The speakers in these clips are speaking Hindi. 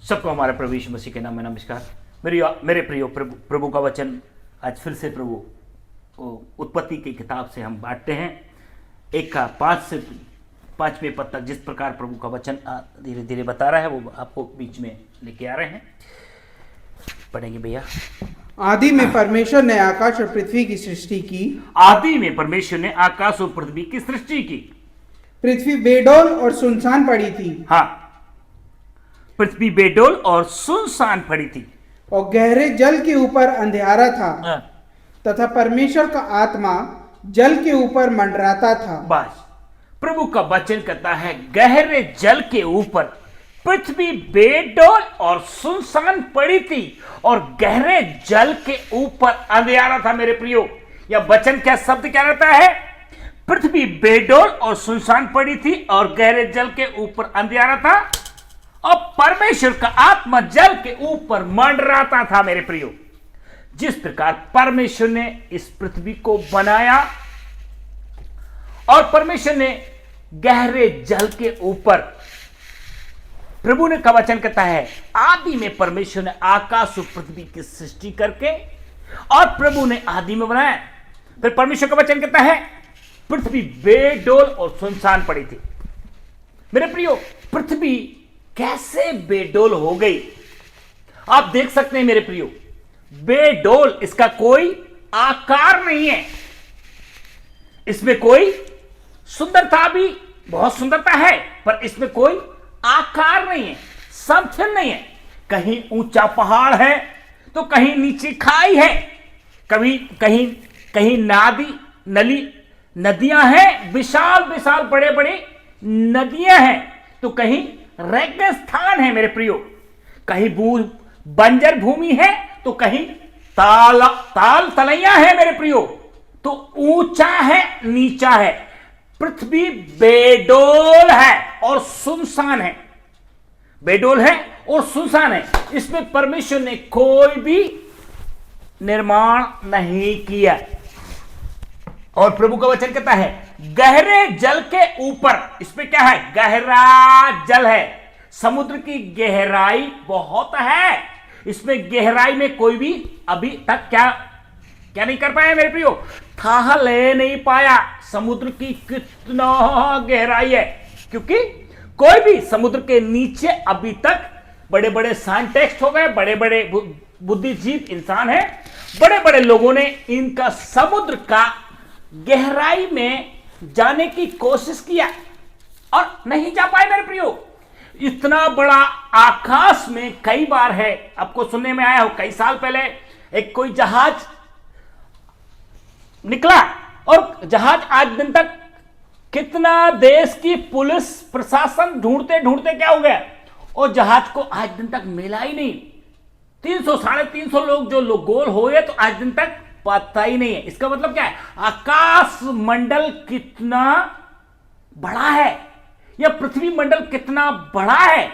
सबको हमारे प्रभु यीशु मसीह के नाम में नमस्कार। मेरे प्रियो प्रभु का वचन आज फिर से प्रभु उत्पत्ति की किताब से हम बांटते हैं। 1 का 5 से 5वें पद तक जिस प्रकार प्रभु का वचन धीरे धीरे बता रहा है वो आपको बीच में लेके आ रहे हैं। पढ़ेंगे भैया। आदि में परमेश्वर ने आकाश और पृथ्वी की सृष्टि की। आदि में परमेश्वर ने आकाश और पृथ्वी की सृष्टि की। पृथ्वी बेडौल और सुनसान पड़ी थी। हाँ, पृथ्वी बेडौल और सुनसान पड़ी थी और गहरे जल के ऊपर अंधियारा था। हाँ। तथा परमेश्वर का आत्मा जल के ऊपर मंडराता था। बस प्रभु का वचन कहता है गहरे जल के ऊपर पृथ्वी बेडौल और सुनसान पड़ी थी और गहरे जल के ऊपर अंधियारा था। मेरे प्रियो, यह वचन क्या शब्द क्या रहता है? पृथ्वी बेडौल और सुनसान पड़ी थी और गहरे जल के ऊपर अंधियारा था और परमेश्वर का आत्मा जल के ऊपर मंडराता था। मेरे प्रियो, जिस प्रकार परमेश्वर ने इस पृथ्वी को बनाया और परमेश्वर ने गहरे जल के ऊपर, प्रभु ने का वचन कहता है आदि में परमेश्वर ने आकाश और पृथ्वी की सृष्टि करके और प्रभु ने आदि में बनाया। फिर परमेश्वर का वचन कहता है पृथ्वी बेडौल और सुनसान पड़ी थी। मेरे प्रियो, पृथ्वी कैसे बेडौल हो गई आप देख सकते हैं। मेरे प्रियो, बेडौल, इसका कोई आकार नहीं है, इसमें कोई सुंदरता भी बहुत सुंदरता है पर इसमें कोई आकार नहीं है, समतल नहीं है। कहीं ऊंचा पहाड़ है तो कहीं नीचे खाई है, कभी कहीं कहीं नदियां हैं, विशाल विशाल बड़े बड़े नदियां हैं तो कहीं रेगिस्तान है। मेरे प्रियो, कहीं बंजर भूमि है तो कहीं ताल तलैया है। मेरे प्रियो, तो ऊंचा है नीचा है। पृथ्वी बेडौल है और सुनसान है, बेडौल है और सुनसान है। इसमें परमेश्वर ने कोई भी निर्माण नहीं किया। और प्रभु का वचन कहता है गहरे जल के ऊपर, इसमें क्या है? गहरा जल है। समुद्र की गहराई बहुत है, इसमें गहराई में कोई भी अभी तक क्या नहीं कर पाया। मेरे प्रियो, था ले नहीं पाया समुद्र की कितना गहराई है, क्योंकि कोई भी समुद्र के नीचे अभी तक बड़े बड़े साइंटिस्ट हो गए, बड़े बड़े बुद्धिजीवी इंसान हैं, बड़े बड़े लोगों ने इनका समुद्र का गहराई में जाने की कोशिश किया और नहीं जा पाए। मेरे प्रियो, इतना बड़ा आकाश में कई बार है, आपको सुनने में आया हो कई साल पहले एक कोई जहाज निकला और जहाज आज दिन तक कितना देश की पुलिस प्रशासन ढूंढते ढूंढते क्या हो गया और जहाज को आज दिन तक मिला ही नहीं। 300-350 लोग जो लोग गोल हो गए तो आज दिन तक पता ही नहीं है। इसका मतलब क्या है? आकाश मंडल कितना बड़ा है, यह पृथ्वी मंडल कितना बड़ा है,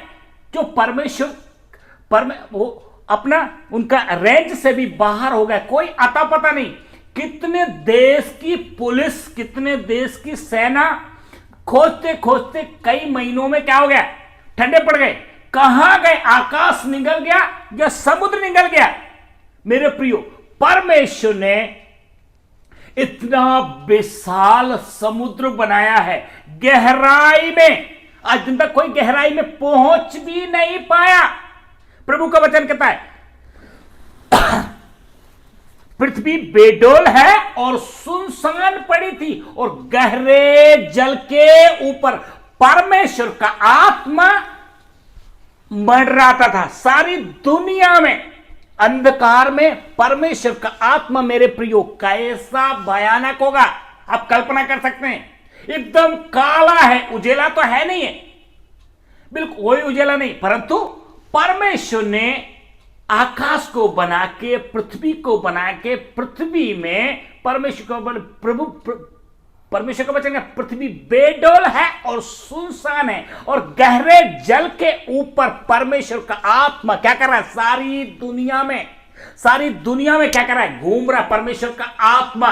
जो परमेश्वर वो अपना उनका रेंज से भी बाहर हो गया, कोई आता पता नहीं। कितने देश की पुलिस, कितने देश की सेना खोजते खोजते कई महीनों में क्या हो गया? ठंडे पड़ गए। कहां गए? आकाश निकल गया या समुद्र निकल गया? मेरे प्रियो, परमेश्वर ने इतना विशाल समुद्र बनाया है, गहराई में आज दिन तक कोई गहराई में पहुंच भी नहीं पाया। प्रभु का वचन कहता है पृथ्वी बेडौल है और सुनसान पड़ी थी और गहरे जल के ऊपर परमेश्वर का आत्मा मंडराता था। सारी दुनिया में अंधकार में परमेश्वर का आत्मा, मेरे प्रियो, कैसा भयानक होगा आप कल्पना कर सकते हैं। एकदम काला है, उजेला तो है नहीं है, बिल्कुल कोई उजेला नहीं, परंतु परमेश्वर ने आकाश को बना के, पृथ्वी को बना के, पृथ्वी में परमेश्वर का वचन है पृथ्वी बेडौल है और सुनसान है और गहरे जल के ऊपर परमेश्वर का आत्मा क्या कर रहा है? सारी दुनिया में क्या कर रहा है? घूम रहा है परमेश्वर का आत्मा।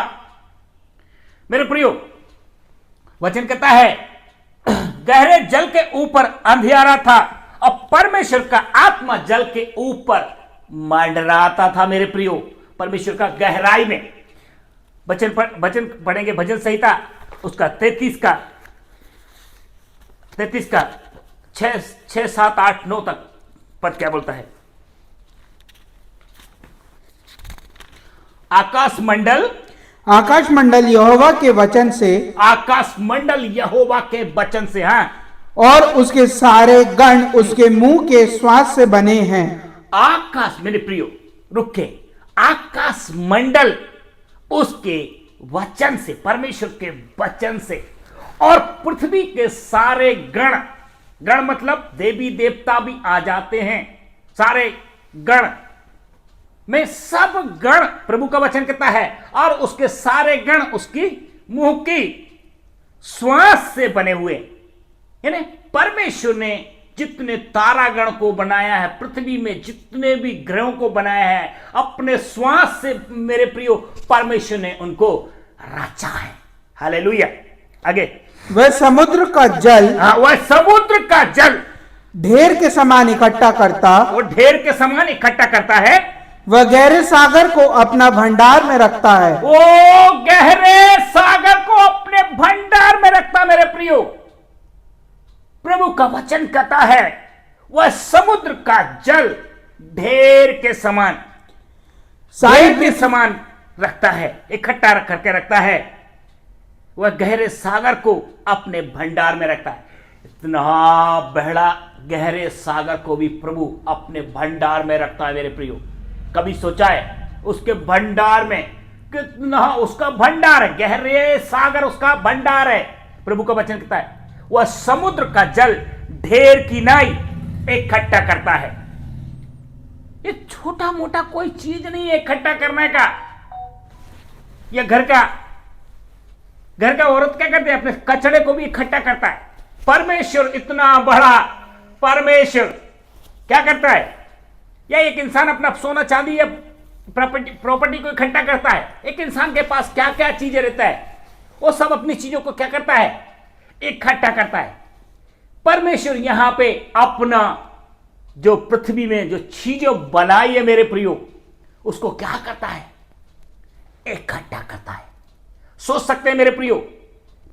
मेरे प्रियो, वचन कहता है गहरे जल के ऊपर अंधियारा था और परमेश्वर का आत्मा जल के ऊपर मंडराता था मेरे प्रियो। परमेश्वर का गहराई में वचन पढ़ेंगे भजन संहिता उसका 33 का 6 7 8 9 तक पद क्या बोलता है। आकाश मंडल यहोवा के वचन से, आकाश मंडल यहोवा के वचन से, हाँ, और उसके सारे गण उसके मुंह के श्वास से बने हैं। आकाश, मेरे प्रियो रुके, आकाश मंडल उसके वचन से, परमेश्वर के वचन से, और पृथ्वी के सारे गण मतलब देवी देवता भी आ जाते हैं, सारे गण में सब गण, प्रभु का वचन कहता है, और उसके सारे गण उसकी मुंह की श्वास से बने हुए। यानी परमेश्वर ने जितने तारागण को बनाया है, पृथ्वी में जितने भी ग्रहों को बनाया है, अपने श्वास से मेरे प्रियो परमेश्वर ने उनको रचा है। हालेलुया। आगे, वह समुद्र का जल, वह समुद्र का जल ढेर के समान इकट्ठा करता, वो ढेर के समान इकट्ठा करता है। वह गहरे सागर को अपना भंडार में रखता है। वो गहरे सागर को अपने भंडार में रखता। मेरे प्रियो, प्रभु का वचन कहता है वह समुद्र का जल ढेर के समान, सागर के समान रखता है, इकट्ठा करके रखता है। वह गहरे सागर को अपने भंडार में रखता है। इतना बड़ा गहरे सागर को भी प्रभु अपने भंडार में रखता है। मेरे प्रियो, कभी सोचा है उसके भंडार में कितना, उसका भंडार है, गहरे सागर उसका भंडार है। प्रभु का वचन कहता है वह समुद्र का जल ढेर की नाई इकट्ठा करता है। ये छोटा मोटा कोई चीज नहीं है इकट्ठा करने का। यह घर का औरत क्या करते हैं, अपने कचड़े को भी इकट्ठा करता है। परमेश्वर इतना बड़ा परमेश्वर क्या करता है, या एक इंसान अपना सोना चांदी या प्रॉपर्टी को इकट्ठा करता है। एक इंसान के पास क्या क्या चीजें रहता है, वो सब अपनी चीजों को क्या करता है, इकट्ठा करता है। परमेश्वर यहां पे अपना जो पृथ्वी में जो चीजें बनाई है मेरे प्रियो, उसको क्या करता है, इकट्ठा करता है। सोच सकते हैं मेरे प्रियो,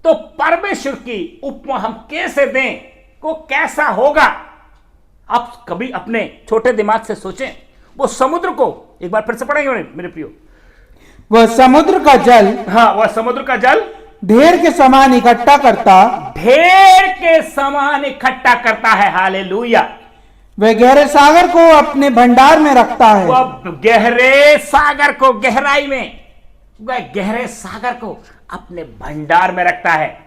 तो परमेश्वर की उपमा हम कैसे दें, को कैसा होगा। आप कभी अपने छोटे दिमाग से सोचें। वो समुद्र को एक बार फिर से पढ़ेंगे मेरे प्रियो। वह समुद्र का जल, हाँ, वह समुद्र का जल ढेर के समान इकट्ठा करता, ढेर के समान इकट्ठा करता है। हालेलुया। वह गहरे सागर को अपने भंडार में रखता है। वह गहरे सागर को, गहराई में वह गहरे सागर को अपने भंडार में रखता है।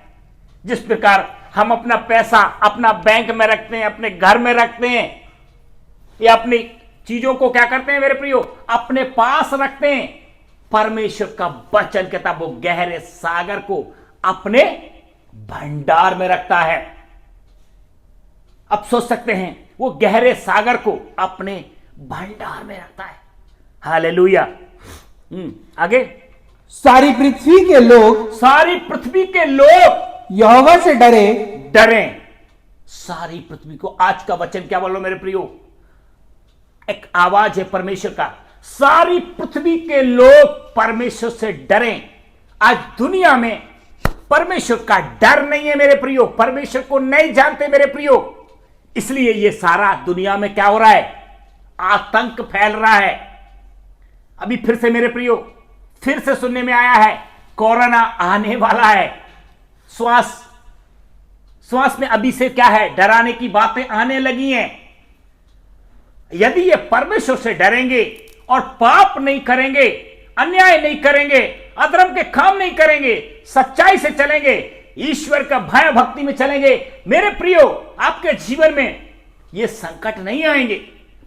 जिस प्रकार हम अपना पैसा अपना बैंक में रखते हैं, अपने घर में रखते हैं, या अपनी चीजों को क्या करते हैं मेरे प्रियो, अपने पास रखते हैं। परमेश्वर का वचन कहता वो गहरे सागर को अपने भंडार में रखता है। अब सोच सकते हैं वो गहरे सागर को अपने भंडार में रखता है। हालेलुया। आगे, सारी पृथ्वी के लोग यहोवा से डरे। सारी पृथ्वी को, आज का वचन क्या बोलो मेरे प्रियो, एक आवाज है परमेश्वर का, सारी पृथ्वी के लोग परमेश्वर से डरें। आज दुनिया में परमेश्वर का डर नहीं है मेरे प्रियो, परमेश्वर को नहीं जानते मेरे प्रियो। इसलिए ये सारा दुनिया में क्या हो रहा है, आतंक फैल रहा है। अभी फिर से मेरे प्रियो, फिर से सुनने में आया है कोरोना आने वाला है। श्वास में अभी से क्या है, डराने की बातें आने लगी हैं। यदि ये परमेश्वर से डरेंगे और पाप नहीं करेंगे, अन्याय नहीं करेंगे, अधर्म के काम नहीं करेंगे, सच्चाई से चलेंगे, ईश्वर का भय भक्ति में चलेंगे, मेरे प्रियो आपके जीवन में ये संकट नहीं आएंगे।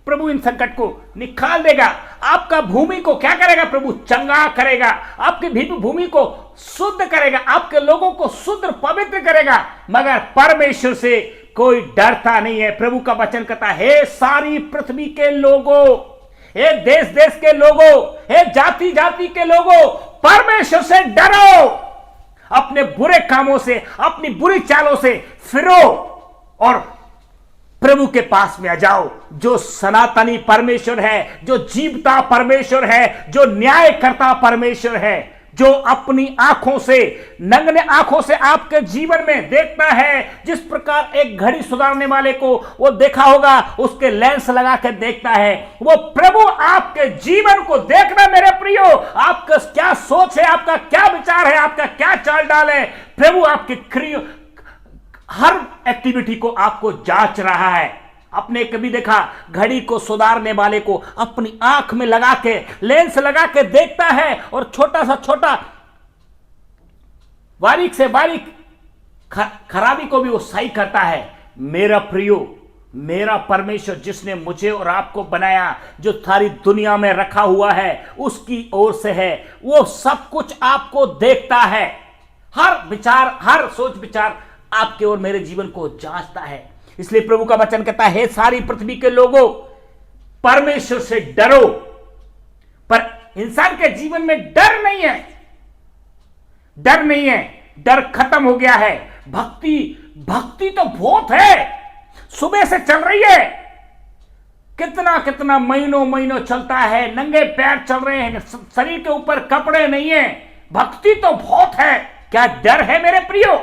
प्रभु इन संकट को निकाल देगा। आपका भूमि को क्या करेगा, प्रभु चंगा करेगा, आपकी भूमि को शुद्ध करेगा, आपके लोगों को शुद्ध पवित्र करेगा। मगर परमेश्वर से कोई डरता नहीं है। प्रभु का वचन कहता है, सारी पृथ्वी के लोगों, हे देश देश के लोगों, हे जाति जाति के लोगों, परमेश्वर से डरो, अपने बुरे कामों से, अपनी बुरी चालों से फिरो और प्रभु के पास में आ जाओ, जो सनातनी परमेश्वर है, जो जीवता परमेश्वर है, जो न्यायकर्ता परमेश्वर है, जो अपनी आंखों से, नंगने आंखों से आपके जीवन में देखता है। जिस प्रकार एक घड़ी सुधारने वाले को वो देखा होगा, उसके लेंस लगा कर देखता है, वो प्रभु आपके जीवन को देखना मेरे प्रियो। आपका क्या सोच है, आपका क्या विचार है, आपका क्या चाल डाल है, प्रभु आपके क्रिया, हर एक्टिविटी को आपको जांच रहा है। आपने कभी देखा घड़ी को सुधारने वाले को अपनी आंख में लगा के, लेंस लगा के देखता है और छोटा सा छोटा, बारीक से बारीक खराबी को भी वो सही करता है। मेरा प्रियो, मेरा परमेश्वर जिसने मुझे और आपको बनाया, जो सारी दुनिया में रखा हुआ है, उसकी ओर से है। वो सब कुछ आपको देखता है, हर विचार, हर सोच विचार आपके और मेरे जीवन को जांचता है। इसलिए प्रभु का वचन कहता है, सारी पृथ्वी के लोगों, परमेश्वर से डरो। पर इंसान के जीवन में डर नहीं है, डर नहीं है, डर खत्म हो गया है। भक्ति तो बहुत है, सुबह से चल रही है, कितना कितना महीनों चलता है, नंगे पैर चल रहे हैं, शरीर के ऊपर कपड़े नहीं है, भक्ति तो बहुत है। क्या डर है मेरे प्रियो?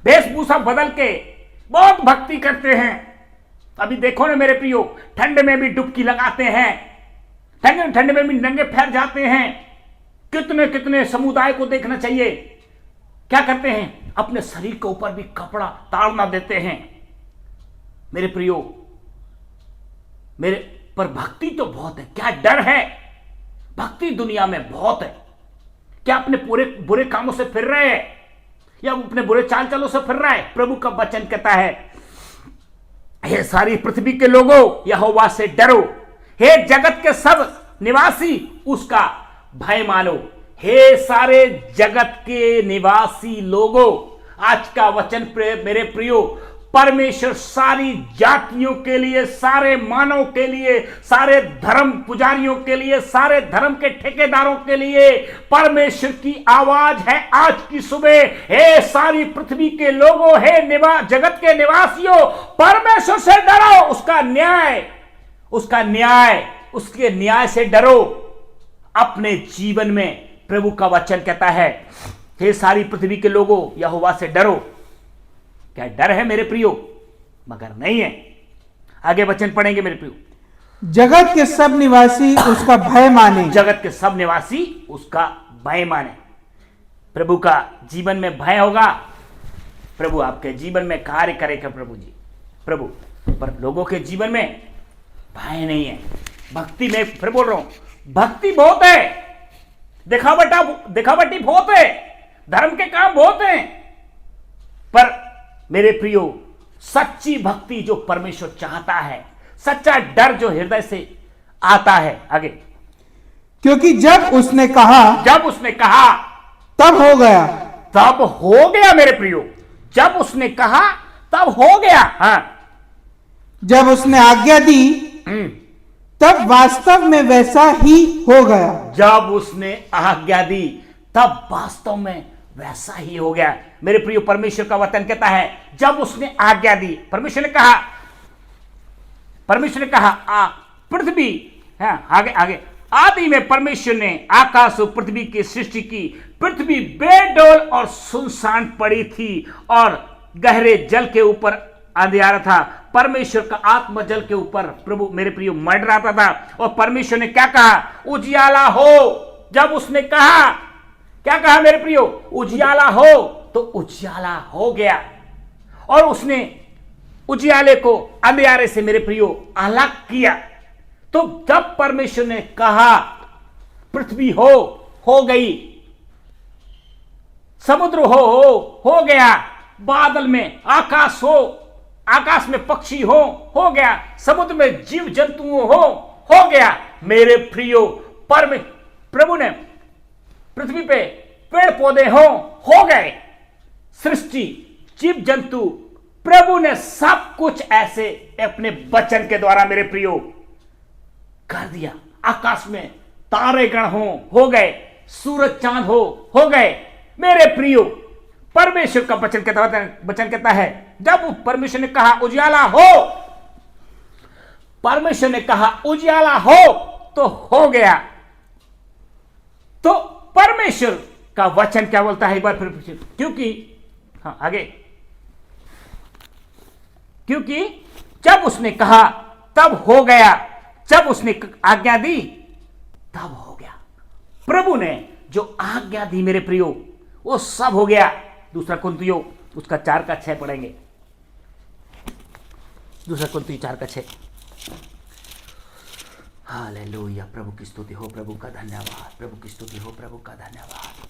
वेशभूषा बदल के बहुत भक्ति करते हैं। अभी देखो ना मेरे प्रियो, ठंड में भी डुबकी लगाते हैं, ठंड में भी नंगे पैर जाते हैं। कितने कितने समुदाय को देखना चाहिए, क्या करते हैं, अपने शरीर के ऊपर भी कपड़ा ताड़ना देते हैं। मेरे प्रियो, मेरे पर भक्ति तो बहुत है। क्या डर है? भक्ति दुनिया में बहुत है। क्या अपने पूरे बुरे कामों से फिर रहे हैं या अपने बुरे चाल चलों से फिर रहा है? प्रभु का वचन कहता है, हे सारी पृथ्वी के लोगों, यहोवा से डरो। हे जगत के सब निवासी, उसका भय मानो। हे सारे जगत के निवासी लोगों, आज का वचन मेरे प्रियो, परमेश्वर सारी जातियों के लिए, सारे मानव के लिए, सारे धर्म पुजारियों के लिए, सारे धर्म के ठेकेदारों के लिए परमेश्वर की आवाज है आज की सुबह। हे सारी पृथ्वी के लोगों, हे जगत के निवासियों, परमेश्वर से डरो। उसके न्याय से डरो। अपने जीवन में प्रभु का वचन कहता है, हे सारी पृथ्वी के लोगों, यहोवा से डरो। क्या डर है मेरे प्रियो? मगर नहीं है। आगे वचन पढ़ेंगे मेरे प्रियो। जगत के सब निवासी उसका भय माने। जगत के सब निवासी उसका भय माने। प्रभु का जीवन में भय होगा, प्रभु आपके जीवन में कार्य करेगा। प्रभु पर लोगों के जीवन में भय नहीं है। भक्ति में फिर बोल रहा हूं, भक्ति बहुत है, दिखावटी बहुत है, धर्म के काम बहुत हैं, पर मेरे प्रियो, सच्ची भक्ति जो परमेश्वर चाहता है, सच्चा डर जो हृदय से आता है। आगे, क्योंकि जब उसने कहा तब हो गया मेरे प्रियो। जब उसने कहा तब हो गया। हाँ, जब उसने आज्ञा दी तब वास्तव में वैसा ही हो गया। जब उसने आज्ञा दी तब वास्तव में वैसा ही हो गया। मेरे प्रिय, परमेश्वर का वचन कहता है, जब उसने आज्ञा दी, परमेश्वर ने कहा पृथ्वी, आगे आदि में परमेश्वर ने आकाश और पृथ्वी की सृष्टि की। पृथ्वी बेडौल और सुनसान पड़ी थी और गहरे जल के ऊपर अंधियारा था। परमेश्वर का आत्मा जल के ऊपर, प्रभु मेरे प्रिय, मंडराता था। और परमेश्वर ने क्या कहा? उजियाला हो। जब उसने कहा, क्या कहा मेरे प्रियो? उजियाला हो, तो उजियाला हो गया। और उसने उजियाले को अंधियारे से मेरे प्रियो अलग किया। तो जब परमेश्वर ने कहा पृथ्वी हो गई, समुद्र हो गया, बादल में आकाश आकाश में पक्षी हो गया, समुद्र में जीव जंतु हो गया। मेरे प्रियो, प्रभु ने पृथ्वी पे पेड़ पौधे हो गए, सृष्टि, जीव जंतु, प्रभु ने सब कुछ ऐसे अपने वचन के द्वारा मेरे प्रियो कर दिया। आकाश में तारेगण हो गए, सूरज चांद हो गए। मेरे प्रियो, परमेश्वर का वचन कहता है, जब परमेश्वर ने कहा उजियाला हो, परमेश्वर ने कहा उजियाला हो तो हो गया। तो परमेश्वर का वचन क्या बोलता है, एक बार फिर, क्योंकि हाँ आगे, क्योंकि जब उसने कहा तब हो गया, जब उसने आज्ञा दी तब हो गया। प्रभु ने जो आज्ञा दी मेरे प्रियो, वो सब हो गया। दूसरा कुंतियों उसका 4:6 पढ़ेंगे। दूसरा कुंतियों 4:6। हालेलुया, प्रभु की स्तुति हो, प्रभु का धन्यवाद, प्रभु की स्तुति हो, प्रभु का धन्यवाद।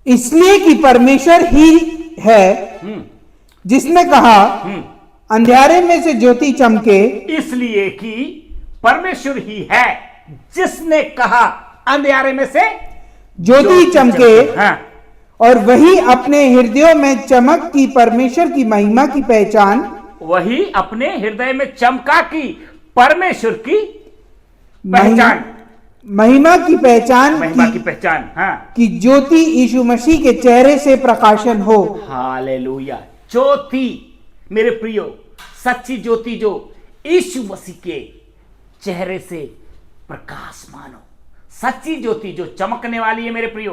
इसलिए कि परमेश्वर ही है जिसने कहा अंधेरे में से ज्योति चमके। इसलिए कि परमेश्वर ही है जिसने कहा अंधेरे में से ज्योति चमके। हाँ। और वही अपने हृदयों में चमक की परमेश्वर की महिमा की पहचान, वही अपने हृदय में चमका की परमेश्वर की पहचान, महिमा की पहचान, महिमा की पहचान, हाँ, कि ज्योति यीशु मसीह के चेहरे से प्रकाशन हो। हालेलुया। ज्योति मेरे प्रियो, सच्ची ज्योति जो यीशु मसीह के चेहरे से प्रकाशमान हो, सच्ची ज्योति जो चमकने वाली है मेरे प्रियो,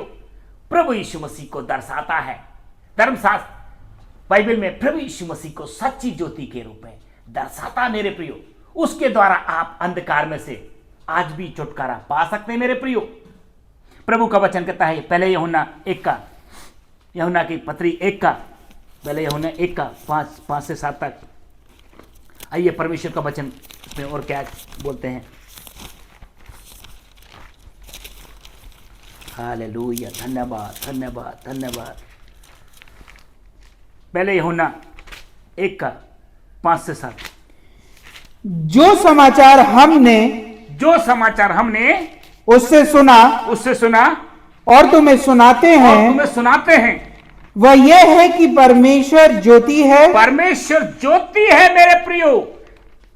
प्रभु यीशु मसीह को दर्शाता है। धर्मशास्त्र बाइबल में प्रभु यीशु मसीह को सच्ची ज्योति के रूप में दर्शाता है मेरे प्रियो। उसके द्वारा आप अंधकार में से आज भी छुटकारा पा सकते हैं मेरे प्रियो। प्रभु का वचन कहता है पहले यूहन्ना 1 यूहन्ना की पत्री 1 पहले यूहन्ना 1 5 से 7 तक। आइए परमेश्वर का वचन में और क्या बोलते हैं। हालेलुया, धन्यवाद धन्यवाद धन्यवाद। पहले यूहन्ना 1 5 से 7। जो समाचार हमने उससे सुना और तुम्हें सुनाते हैं, वह यह है कि परमेश्वर ज्योति है। परमेश्वर ज्योति है मेरे प्रियो।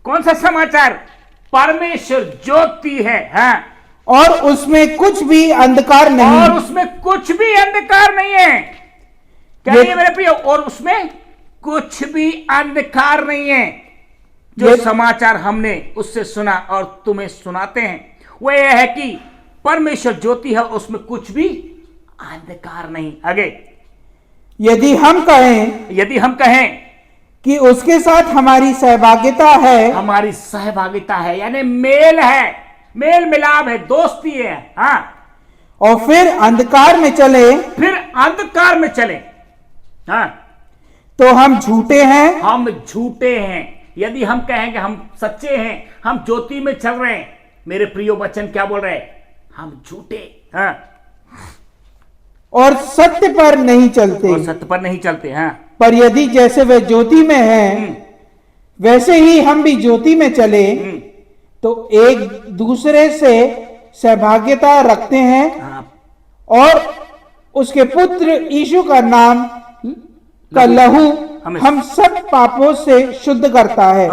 कौन सा समाचार? परमेश्वर ज्योति है, हाँ, और उसमें कुछ भी अंधकार नहीं। और उसमें कुछ भी अंधकार नहीं है। क्या नहीं है मेरे प्रियो? और उसमें कुछ भी अंधकार नहीं है। जो समाचार हमने उससे सुना और तुम्हें सुनाते हैं, वह यह है कि परमेश्वर ज्योति है, उसमें कुछ भी अंधकार नहीं। आगे, यदि हम कहें कि उसके साथ हमारी सहभागिता है, यानी मेल है, मेल मिलाप है, दोस्ती है, हाँ, और फिर अंधकार में चले, हाँ, तो हम झूठे हैं। यदि हम कहेंगे हम सच्चे हैं, हम ज्योति में चल रहे हैं, मेरे प्रियो वचन क्या बोल रहे हैं? हम झूठे, हाँ, और सत्य पर नहीं चलते, हाँ। पर यदि जैसे वे ज्योति में हैं, वैसे ही हम भी ज्योति में चले, तो एक दूसरे से सहभागिता रखते हैं, हाँ। और उसके पुत्र यीशु का नाम का लहू हम सब पापों से शुद्ध करता है।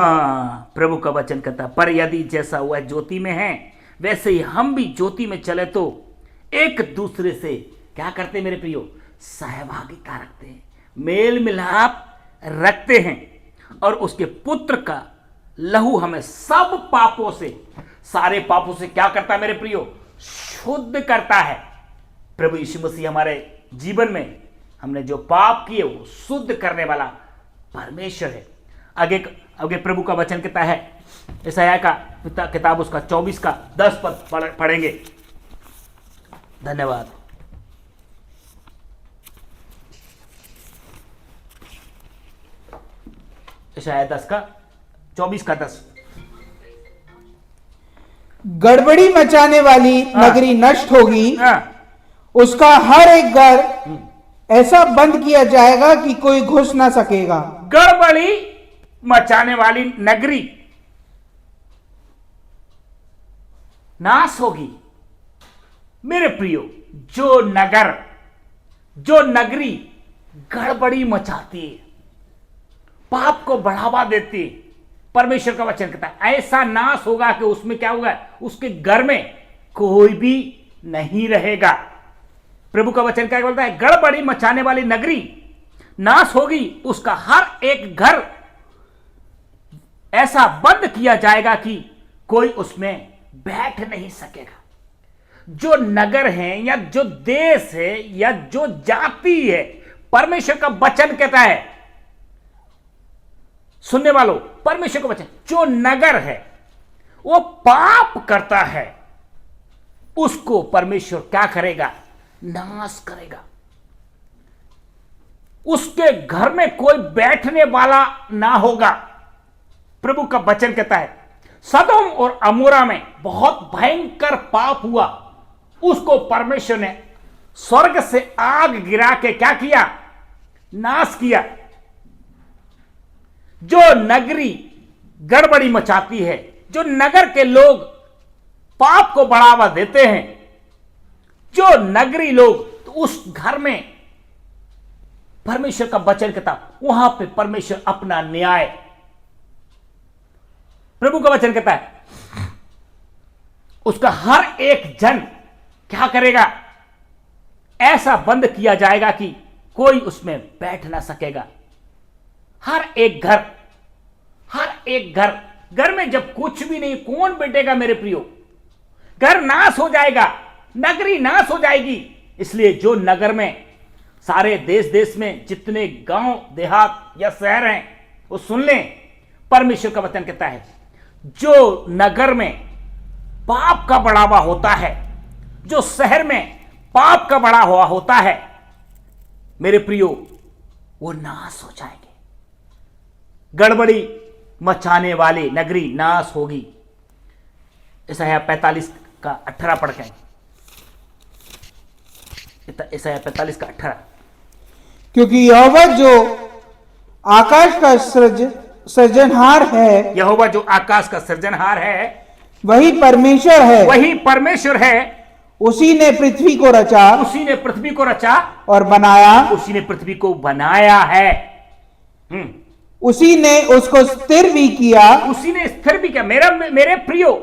प्रभु का वचन कहता है, पर यदि जैसा वह ज्योति में है, वैसे ही हम भी ज्योति में चले, तो एक दूसरे से क्या करते मेरे प्रियो? सहभागिता रखते हैं, मेल मिलाप रखते हैं, और उसके पुत्र का लहू हमें सब पापों से, सारे पापों से क्या करता है मेरे प्रियो? शुद्ध करता है। प्रभु यीशु मसीह हमारे जीवन में हमने जो पाप किए वो शुद्ध करने वाला परमेश्वर है। आगे प्रभु का वचन कहता है, यशायाह का किताब उसका 24:10 पढ़ेंगे। धन्यवाद। यशायाह 24:10। गड़बड़ी मचाने वाली नगरी नष्ट होगी, उसका हर एक घर ऐसा बंद किया जाएगा कि कोई घुस ना सकेगा। गड़बड़ी मचाने वाली नगरी नाश होगी मेरे प्रियो। जो नगरी गड़बड़ी मचाती है, पाप को बढ़ावा देती है, परमेश्वर का वचन कहता है ऐसा नाश होगा कि उसमें क्या होगा? उसके घर में कोई भी नहीं रहेगा। प्रभु का वचन क्या बोलता है? गड़बड़ी मचाने वाली नगरी नाश होगी, उसका हर एक घर ऐसा बंद किया जाएगा कि कोई उसमें बैठ नहीं सकेगा। जो नगर है या जो देश है या जो जाति है, परमेश्वर का वचन कहता है, सुनने वालों, परमेश्वर का वचन, जो नगर है वो पाप करता है उसको परमेश्वर क्या करेगा? नाश करेगा। उसके घर में कोई बैठने वाला ना होगा। प्रभु का वचन कहता है सदोम और अमोरा में बहुत भयंकर पाप हुआ, उसको परमेश्वर ने स्वर्ग से आग गिरा के क्या किया? नाश किया। जो नगरी गड़बड़ी मचाती है, जो नगर के लोग पाप को बढ़ावा देते हैं, जो नगरी लोग, तो उस घर में परमेश्वर का वचन कहता वहां पे परमेश्वर अपना न्याय, प्रभु का वचन कहता है उसका हर एक जन क्या करेगा? ऐसा बंद किया जाएगा कि कोई उसमें बैठ ना सकेगा। हर एक घर, हर एक घर में जब कुछ भी नहीं, कौन बैठेगा मेरे प्रियो? घर नाश हो जाएगा, नगरी नाश हो जाएगी। इसलिए जो नगर में, सारे देश में जितने गांव देहात या शहर हैं वो सुन लें, परमेश्वर का वचन कहता है जो नगर में पाप का बढ़ावा होता है, जो शहर में पाप का बढ़ा हुआ होता है, मेरे प्रियो, वो नाश हो जाएंगे। गड़बड़ी मचाने वाली नगरी नाश होगी। यशायाह 45 का 18 पढ़ के, यशायाह 45 का 18। क्योंकि यहोवा जो आकाश का सृजनहार है, यहोवा जो आकाश का सृजनहार है, वही परमेश्वर है, वही परमेश्वर है। उसी ने पृथ्वी को रचा, उसी ने पृथ्वी को रचा और बनाया, उसी ने पृथ्वी को बनाया है। उसी ने उसको स्थिर भी किया, उसी ने स्थिर भी किया। मेरे प्रियो,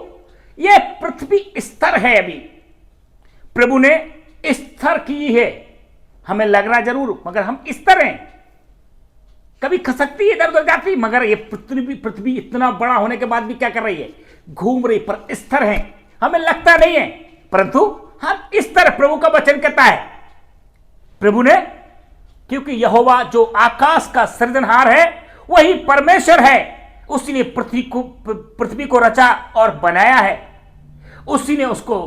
ये पृथ्वी स्थिर है। अभी प्रभु ने स्थिर की है। हमें लग रहा जरूर, मगर हम स्थिर हैं। कभी खसकती है, इधर उधर जाती, मगर ये पृथ्वी इतना बड़ा होने के बाद भी क्या कर रही है? घूम रही, पर स्थिर है। हमें लगता नहीं है, परंतु हम स्थिर, प्रभु का वचन कहता है। प्रभु ने, क्योंकि यहोवा जो आकाश का सृजनहार है वही परमेश्वर है। उसी ने पृथ्वी को रचा और बनाया है। उसी ने उसको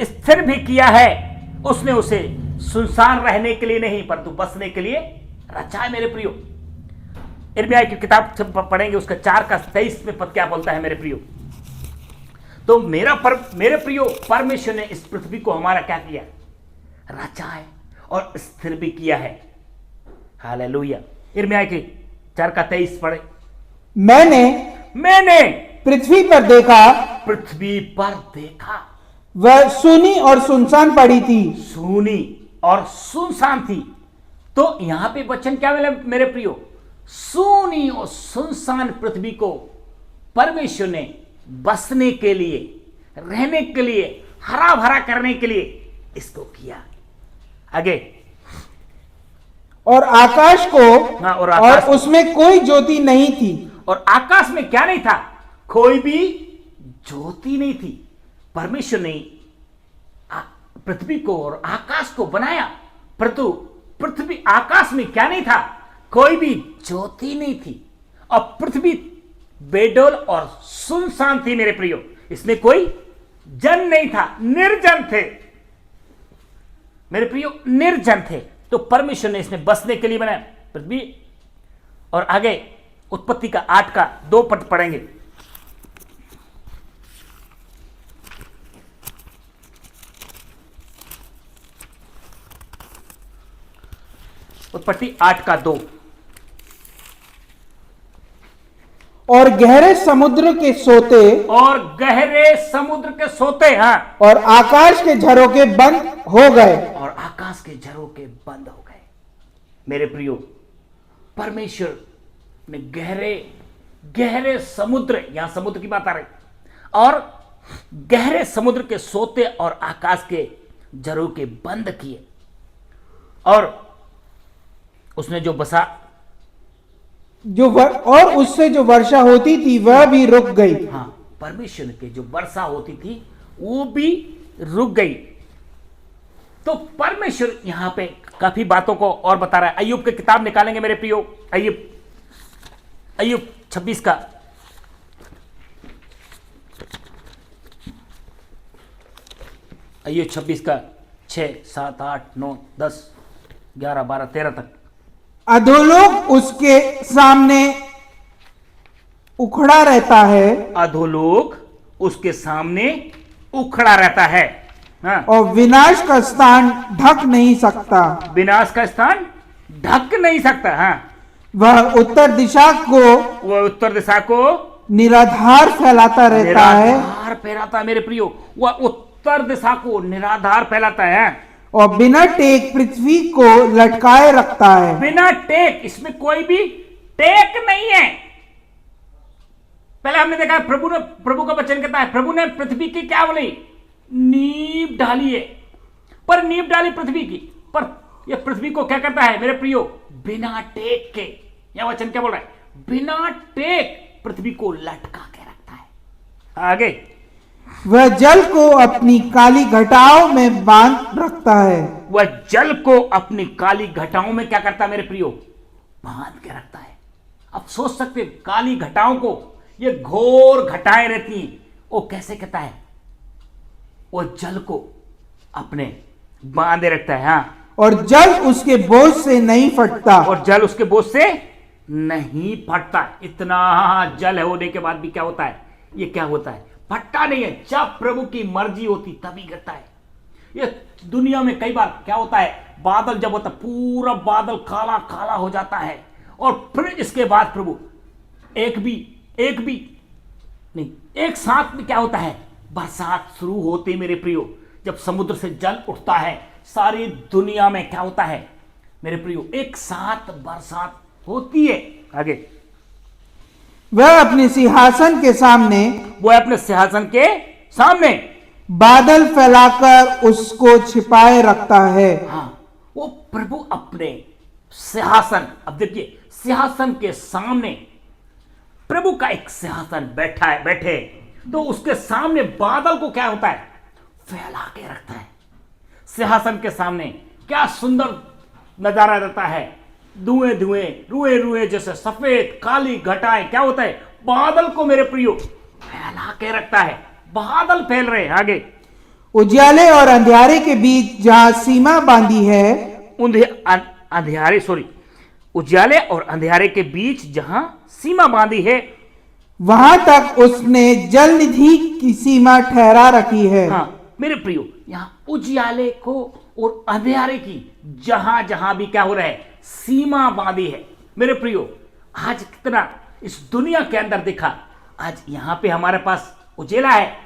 स्थिर भी किया है। उसने उसे सुनसान रहने के लिए नहीं, परंतु बसने के लिए रचा है। मेरे प्रियो, यिर्मयाह की किताब से पढ़ेंगे, उसका 4 का 23 में पद क्या बोलता है मेरे प्रियो? तो मेरे प्रियो, परमेश्वर ने इस पृथ्वी को हमारा क्या किया? रचा है और स्थिर भी किया है। हालेलुया। यिर्मयाह की 4 का 23 पढ़े। मैंने पृथ्वी पर देखा, पृथ्वी पर देखा, वह सूनी और सुनसान पड़ी थी। सूनी और सुनसान थी। तो यहां पे वचन क्या मिला मेरे प्रियो? सूनी और सुनसान पृथ्वी को परमेश्वर ने बसने के लिए, रहने के लिए, हरा भरा करने के लिए इसको किया। आगे, और आकाश को, और उसमें कोई ज्योति नहीं थी। और आकाश में क्या नहीं था? कोई भी ज्योति नहीं थी। परमेश्वर ने पृथ्वी को और आकाश को बनाया, परंतु पृथ्वी, आकाश में क्या नहीं था? कोई भी ज्योति नहीं थी। और पृथ्वी बेडोल और सुनसान थी मेरे प्रियो। इसमें कोई जन नहीं था, निर्जन थे मेरे प्रियो, निर्जन थे। तो परमेश्वर ने इसमें बसने के लिए बनाया पृथ्वी। और आगे उत्पत्ति का 8 का 2 पद पढ़ेंगे। उत्पत्ति 8 का 2। और गहरे समुद्र के सोते, और गहरे समुद्र के सोते, हाँ, और आकाश के झरोके बंद हो गए। और आकाश के झरोके बंद हो गए। मेरे प्रियो, परमेश्वर ने गहरे गहरे समुद्र, यहां समुद्र की बात आ रही, और गहरे समुद्र के सोते और आकाश के झरोके बंद किए। और उसने जो बसा, और उससे जो वर्षा होती थी वह भी रुक गई। हाँ, परमेश्वर की जो वर्षा होती थी वो भी रुक गई। तो परमेश्वर यहां पे काफी बातों को और बता रहा है। अय्यूब की किताब निकालेंगे मेरे प्रियो, अय्यूब 26 का, अय्यूब 26 का 6, 7, 8, 9, 10, 11, 12, 13 तक। अधोलोक उसके सामने उखड़ा रहता है, अधोलोक उसके सामने उखड़ा रहता है। हाँ। और विनाश का स्थान ढक नहीं सकता। विनाश का स्थान ढक नहीं सकता। हाँ। वह उत्तर दिशा को निराधार फैलाता रहता है। निराधार फैलाता है मेरे प्रियो, वह उत्तर दिशा को निराधार फैलाता है और बिना टेक पृथ्वी को लटकाए रखता है। बिना टेक, इसमें कोई भी टेक नहीं है। पहले हमने देखा प्रभु का वचन कहता है, प्रभु ने पृथ्वी की क्या बोली, नींव डाली है। पर नींव डाली पृथ्वी की, पर यह पृथ्वी को क्या करता है मेरे प्रियो, बिना टेक के, यह वचन क्या बोल रहा है, बिना टेक पृथ्वी को लटका के रखता है। आगे, वह जल को अपनी काली घटाओं में बांध रखता है। वह जल को अपनी काली घटाओं में क्या करता है मेरे प्रियो, बांध के रखता है। अब सोच सकते हैं, काली घटाओं को, ये घोर घटाएं रहती हैं, वो कैसे कहता है, वो जल को अपने बांधे रखता है। हाँ। और जल उसके बोझ से नहीं फटता। और जल उसके बोझ से नहीं फटता। इतना जल होने के बाद भी क्या होता है, ये क्या होता है, फटता नहीं है। जब प्रभु की मर्जी होती तभी गिरता है। ये दुनिया में कई बार क्या होता है, बादल जब होता है, पूरा बादल काला काला हो जाता है, और फिर इसके बाद प्रभु एक भी नहीं, एक साथ में क्या होता है, बरसात शुरू होती मेरे प्रियो। जब समुद्र से जल उठता है, सारी दुनिया में क्या होता है मेरे प्रियो, एक साथ बरसात होती है। आगे, वह अपने सिंहासन के सामने, वो अपने सिंहासन के सामने बादल फैलाकर उसको छिपाए रखता है। हाँ, वो प्रभु अपने सिंहासन, अब देखिए सिंहासन के सामने प्रभु का एक सिंहासन बैठे, तो उसके सामने बादल को क्या होता है, फैला के रखता है। सिंहासन के सामने क्या सुंदर नजारा रहता है, धुएं रुए जैसे सफेद काली घटाएं, क्या होता है, बादल को मेरे प्रियो फैला के रखता है। बादल फैल रहे हैं। आगे, उजाले और अंधियारे के बीच जहां सीमा बांधी है, उजाले और अंधियारे के बीच जहां सीमा बांधी है, वहां तक उसने जल निधि की सीमा ठहरा रखी है। हाँ मेरे प्रियो, यहां उजियाले को और अंधियारे की जहां जहां भी क्या हो रहा है, सीमा बांधी है मेरे प्रियो। आज कितना इस दुनिया के अंदर देखा, आज यहां पे हमारे पास उजेला है,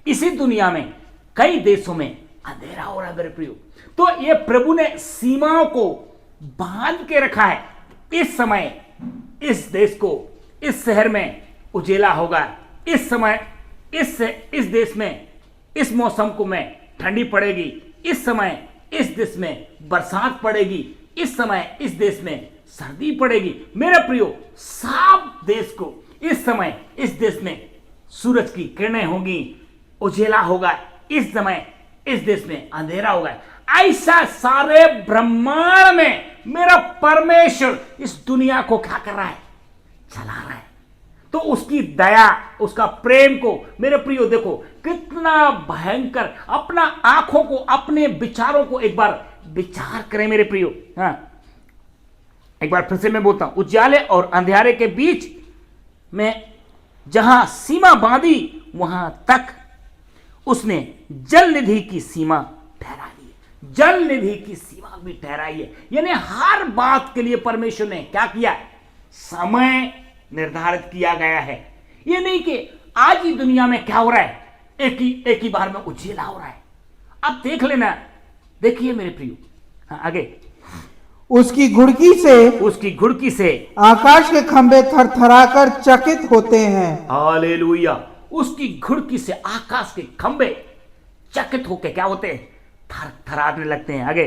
इसी दुनिया में कई देशों में अंधेरा हो रहा है मेरे प्रियो। तो ये प्रभु ने सीमाओं को बांध के रखा है। इस समय इस देश को, इस शहर में उजेला होगा, इस समय इस देश में इस मौसम को में ठंडी पड़ेगी, इस समय इस देश में बरसात पड़ेगी, इस समय इस देश में सर्दी पड़ेगी मेरे प्रियो। सब देश को इस समय इस देश में सूरज की किरणें होंगी, उजेला होगा, इस समय इस देश में अंधेरा होगा। ऐसा सारे ब्रह्मांड में मेरा परमेश्वर इस दुनिया को क्या कर रहा है, चला रहा है। तो उसकी दया, उसका प्रेम को मेरे प्रियो देखो कितना भयंकर, अपना आंखों को, अपने विचारों को एक बार विचार करें मेरे प्रियो। हाँ, एक बार फिर से मैं बोलता हूं, उजाले और अंधेरे के बीच में जहां सीमा बांधी, वहां तक उसने जल निधि की सीमा ठहरा दी है। जल निधि की सीमा भी ठहराई है, यानी हर बात के लिए परमेश्वर ने क्या किया, समय निर्धारित किया गया है। ये नहीं कि आज ही दुनिया में क्या हो रहा है, एक ही बार में उजेला हो रहा है। अब देख लेना, देखिए मेरे प्रियो। हाँ, आगे, उसकी घुड़की से आकाश के खंभे थरथराकर चकित होते हैं। हालेलुया। उसकी घुड़की से आकाश के खंभे चकित होकर क्या होते हैं, थरथराने लगते हैं। आगे,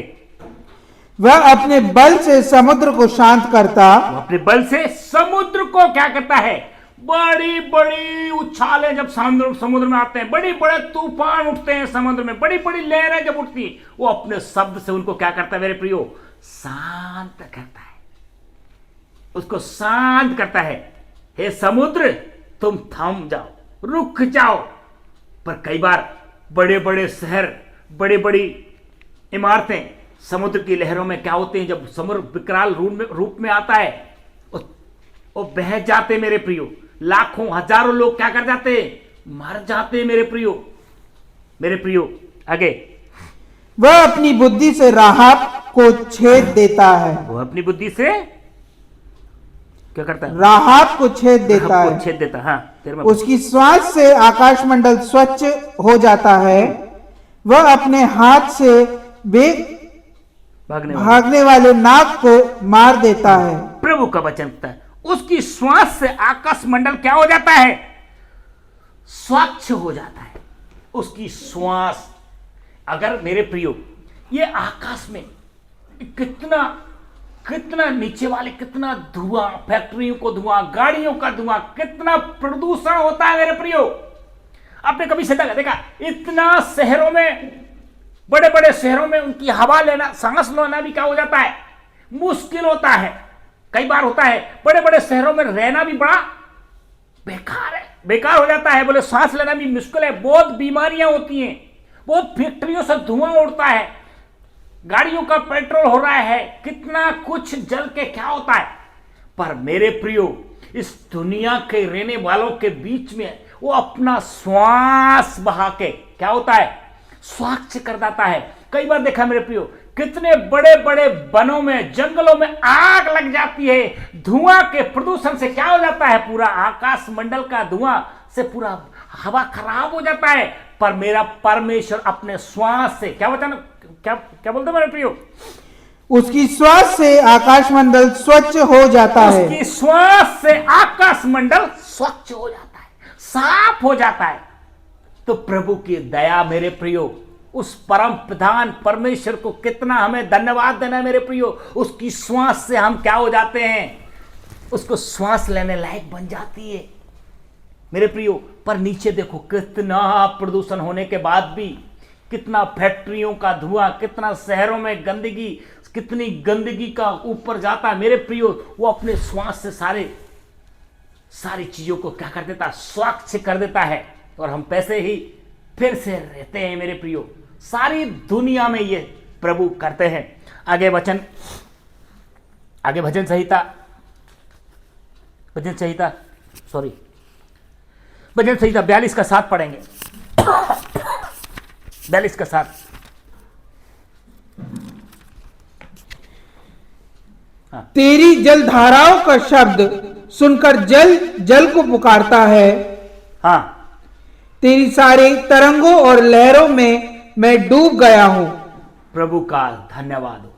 वह अपने बल से समुद्र को शांत करता, वो अपने बल से समुद्र को क्या करता है? बड़ी बड़ी उछालें जब समुद्र में आते हैं, बड़ी बड़े तूफान उठते हैं समुद्र में, बड़ी बड़ी लहरें जब उठती हैं, वो अपने शब्द से उनको क्या करता है मेरे प्रियो? शांत करता है, उसको शांत करता है। हे समुद्र, तुम थम जाओ, रुक जाओ। पर कई बार बड़े बड़े शहर, बड़ी बड़ी इमारतें समुद्र की लहरों में क्या होते हैं? जब समुद्र विकराल रूप में आता है, वो बह जाते मेरे प्रियो। लाखों हजारों लोग क्या कर जाते हैं? मर जाते हैं मेरे प्रियो। मेरे प्रियो आगे, वह अपनी बुद्धि से राहाब को छेद देता है। वो अपनी बुद्धि से क्या करता है? राहाब को छेद देता है। छेद देता है। हाँ, उसकी श्वास से आकाशमंडल स्वच्छ हो जाता है। वह अपने हाथ से भागने वाले नाग को मार देता है। प्रभु का वचन कहता है उसकी श्वास से आकाशमंडल क्या हो जाता है? स्वच्छ हो जाता है। उसकी श्वास, अगर मेरे प्रियो ये आकाश में कितना कितना नीचे वाले, कितना धुआं, फैक्ट्रियों को धुआं, गाड़ियों का धुआं, कितना प्रदूषण होता है मेरे प्रियो। आपने कभी देखा इतना शहरों में, बड़े बड़े शहरों में उनकी हवा लेना, सांस लेना भी क्या हो जाता है? मुश्किल होता है। कई बार होता है बड़े बड़े शहरों में रहना भी बड़ा बेकार हो जाता है। बोले सांस लेना भी मुश्किल है, बहुत बीमारियां होती हैं, बहुत फैक्ट्रियों से धुआं उड़ता है, गाड़ियों का पेट्रोल हो रहा है, कितना कुछ जल के क्या होता है। पर मेरे प्रियो, इस दुनिया के रहने वालों के बीच में वो अपना श्वास बहा के क्या होता है? स्वच्छ कर देता है। कई बार देखा मेरे प्रियो, कितने बड़े बड़े वनों में, जंगलों में आग लग जाती है, धुआं के प्रदूषण से क्या हो जाता है? पूरा आकाश मंडल का धुआं से पूरा हवा खराब हो जाता है। पर मेरा परमेश्वर अपने श्वास से क्या बताना, क्या बोलते मेरे प्रियो? उसकी श्वास से आकाशमंडल स्वच्छ हो जाता है। उसकी श्वास से आकाशमंडल स्वच्छ हो जाता है, साफ हो जाता है। तो प्रभु की दया मेरे प्रियो, उस परम प्रधान परमेश्वर को कितना हमें धन्यवाद देना है मेरे प्रियो। उसकी श्वास से हम क्या हो जाते हैं? उसको श्वास लेने लायक बन जाती है मेरे प्रियो। पर नीचे देखो, कितना प्रदूषण होने के बाद भी, कितना फैक्ट्रियों का धुआं, कितना शहरों में गंदगी, कितनी गंदगी का ऊपर जाता है मेरे प्रियो। वो अपने श्वास से सारी चीजों को क्या कर देता? स्वच्छ कर देता है। और हम पैसे ही फिर से रहते हैं मेरे प्रियो। सारी दुनिया में ये प्रभु करते हैं। आगे भजन संहिता 42 का 7 पढ़ेंगे। 42 का 7। तेरी जलधाराओं का शब्द सुनकर जल को पुकारता है। हाँ, तेरी सारी तरंगों और लहरों में मैं डूब गया हूं। प्रभु का धन्यवाद हो।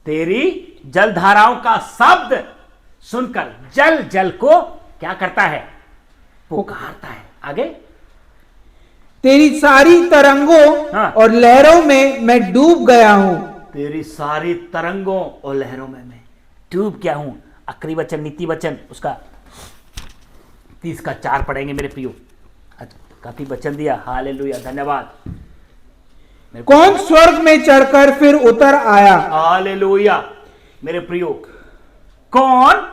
तेरी जलधाराओं का शब्द सुनकर जल को क्या करता है? पुकारता है। आगे, तेरी सारी तरंगों और लहरों में मैं डूब गया हूं। तेरी सारी तरंगों और लहरों में मैं डूब गया हूं। आखिरी वचन, नीति वचन, उसका 30 का 4 पढ़ेंगे मेरे प्रियो। काफी वचन दिया, हालेलुया, धन्यवाद। कौन स्वर्ग में चढ़कर फिर उतर आया? हालेलुया मेरे प्रियो, कौन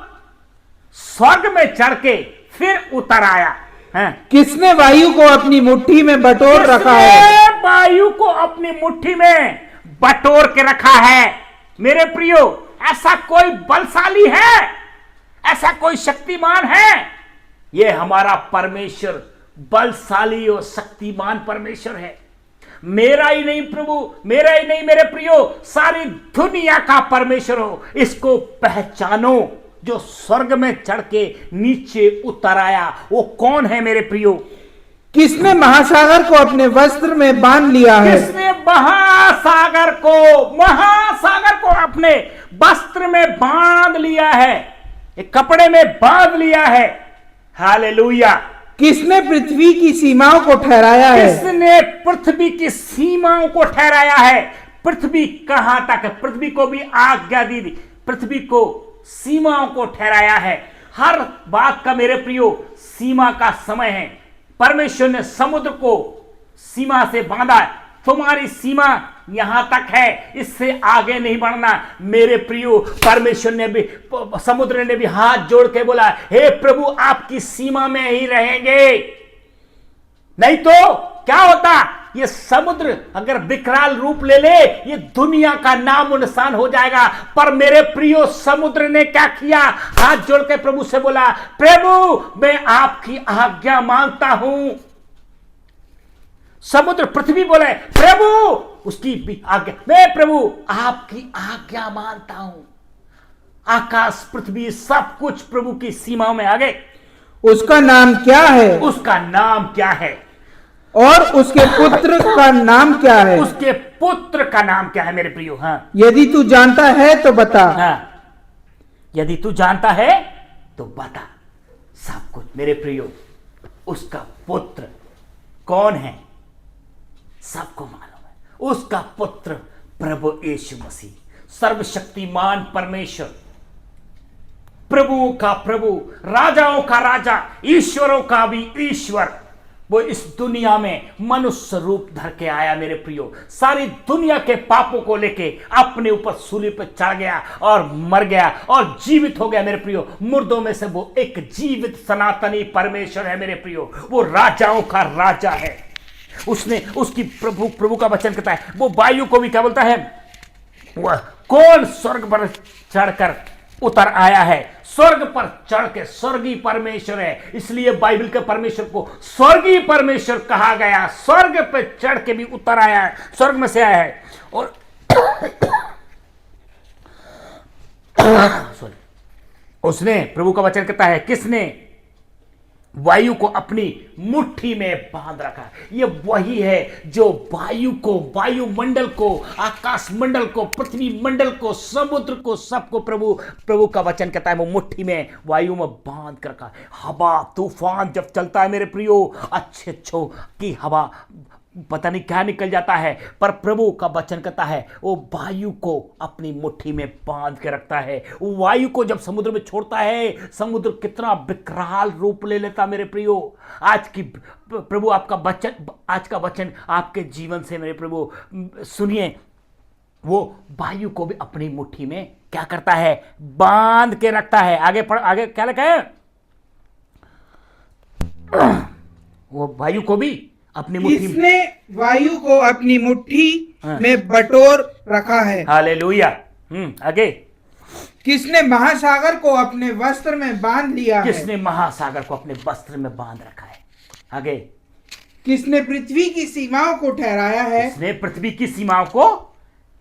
स्वर्ग में चढ़ के फिर उतर आया है? किसने वायु को अपनी मुट्ठी में बटोर रखा है? वायु को अपनी मुट्ठी में बटोर के रखा है मेरे प्रियो। ऐसा कोई बलशाली है? ऐसा कोई शक्तिमान है? ये हमारा परमेश्वर बलशाली और शक्तिमान परमेश्वर है। मेरा ही नहीं प्रभु, मेरा ही नहीं मेरे प्रियो, सारी दुनिया का परमेश्वर हो। इसको पहचानो। जो स्वर्ग में चढ़ के नीचे उतर आया, वो कौन है मेरे प्रियो? किसने महासागर को अपने वस्त्र में बांध लिया है? किसने महासागर को अपने वस्त्र में बांध लिया है? एक कपड़े में बांध लिया है। हालेलुया। किसने पृथ्वी की सीमाओं को ठहराया है? किसने पृथ्वी की सीमाओं को ठहराया है? पृथ्वी कहां तक है, पृथ्वी को भी आज्ञा दी, पृथ्वी को सीमाओं को ठहराया है। हर बात का मेरे प्रियो सीमा का समय है। परमेश्वर ने समुद्र को सीमा से बांधा, तुम्हारी सीमा यहां तक है, इससे आगे नहीं बढ़ना मेरे प्रियो। परमेश्वर ने भी, समुद्र ने भी हाथ जोड़ के बोला, हे प्रभु आपकी सीमा में ही रहेंगे, नहीं तो क्या होता, ये समुद्र अगर विकराल रूप ले ले, ये दुनिया का नाम निशान हो जाएगा। पर मेरे प्रियो समुद्र ने क्या किया, हाथ जोड़ के प्रभु से बोला, प्रभु मैं आपकी आज्ञा मानता हूं। समुद्र, पृथ्वी बोले, प्रभु उसकी भी आज्ञा, मैं प्रभु आपकी आज्ञा मानता हूं। आकाश पृथ्वी सब कुछ प्रभु की सीमाओं में आ गए। उसका नाम क्या है, उसका नाम क्या है, और उसके पुत्र का नाम क्या है, उसके पुत्र का नाम क्या है मेरे प्रियो। हाँ, यदि तू जानता है तो बता। हाँ, यदि तू जानता है तो बता सब कुछ मेरे प्रियो। उसका पुत्र कौन है, सबको मालूम है। उसका पुत्र प्रभु यीशु मसीह, सर्वशक्तिमान परमेश्वर, प्रभुओं का प्रभु, राजाओं का राजा, ईश्वरों का भी ईश्वर, वो इस दुनिया में मनुष्य रूप धर के आया मेरे प्रियो। सारी दुनिया के पापों को लेके अपने ऊपर सूली पर चढ़ गया और मर गया और जीवित हो गया मेरे प्रियो। मुर्दों में से वो एक जीवित सनातनी परमेश्वर है मेरे प्रियो। वो राजाओं का राजा है। उसने उसकी प्रभु का वचन कहता है, वो वायु को भी क्या बोलता है, वह कौन स्वर्ग पर चढ़कर उतर आया है, स्वर्ग पर चढ़ के, स्वर्गीय परमेश्वर है, इसलिए बाइबल के परमेश्वर को स्वर्गीय परमेश्वर कहा गया। स्वर्ग पे चढ़ के भी उतर आया है, स्वर्ग में से आया है। और उसने, प्रभु का वचन कहता है, किसने वायु को अपनी मुट्ठी में बांध रखा। ये वही है जो वायु को, वायुमंडल को, आकाश मंडल को, पृथ्वी मंडल को, समुद्र को, सबको प्रभु का वचन कहता है वो मुट्ठी में, वायु में बांध कर रखा। हवा तूफान जब चलता है मेरे प्रियो, अच्छे की हवा पता नहीं क्या निकल जाता है, पर प्रभु का वचन कहता है वो वायु को अपनी मुट्ठी में बांध के रखता है। वो वायु को जब समुद्र में छोड़ता है, समुद्र कितना विकराल रूप ले लेता मेरे प्रियो। आज की प्रभु आपका वचन, आज का वचन आपके जीवन से मेरे प्रभु सुनिए, वो वायु को भी अपनी मुट्ठी में क्या करता है, बांध के रखता है। आगे पढ़, आगे क्या लिखा है, वो वायु को भी अपनी मुट्ठी, इसने वायु को अपनी मुट्ठी में बटोर रखा है। हालेलुया। आगे, किसने महासागर को अपने वस्त्र में बांध लिया है, किसने महासागर को अपने वस्त्र में बांध रखा है। आगे, किसने पृथ्वी की सीमाओं को ठहराया है, किसने पृथ्वी की सीमाओं को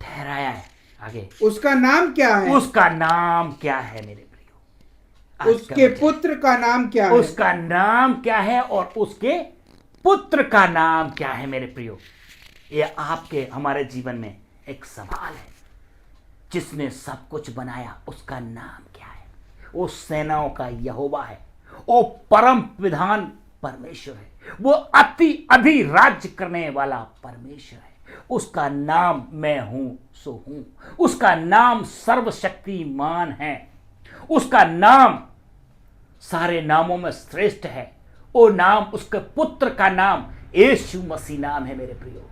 ठहराया है। आगे, उसका नाम क्या है, उसका नाम क्या है मेरे प्रियो। उसके पुत्र का नाम क्या है, उसका नाम क्या है और उसके पुत्र का नाम क्या है मेरे प्रियो। ये आपके हमारे जीवन में एक सवाल है। जिसने सब कुछ बनाया उसका नाम क्या है। वो सेनाओं का यहोवा है, वो परम विधान परमेश्वर है, वो अति अधिराज्य करने वाला परमेश्वर है। उसका नाम मैं हूं सो हूं। उसका नाम सर्वशक्तिमान है। उसका नाम सारे नामों में श्रेष्ठ है। वो नाम, उसके पुत्र का नाम यीशु मसीह नाम है मेरे प्रियो।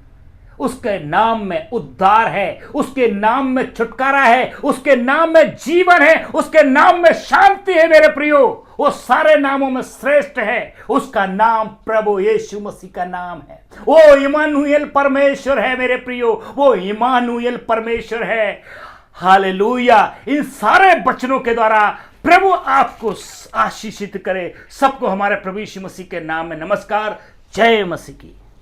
उसके नाम में उद्धार है, उसके नाम में छुटकारा है, उसके नाम में जीवन है, उसके नाम में शांति है मेरे प्रियो। वो सारे नामों में श्रेष्ठ है। उसका नाम प्रभु यीशु मसीह का नाम है। वो इमानुएल परमेश्वर है मेरे प्रियो। वो इमानुएल परमेश्वर है। हालेलुया। इन सारे वचनों के द्वारा प्रभु आपको आशीषित करे। सबको हमारे प्रभु यीशु मसीह के नाम में नमस्कार। जय मसीह की।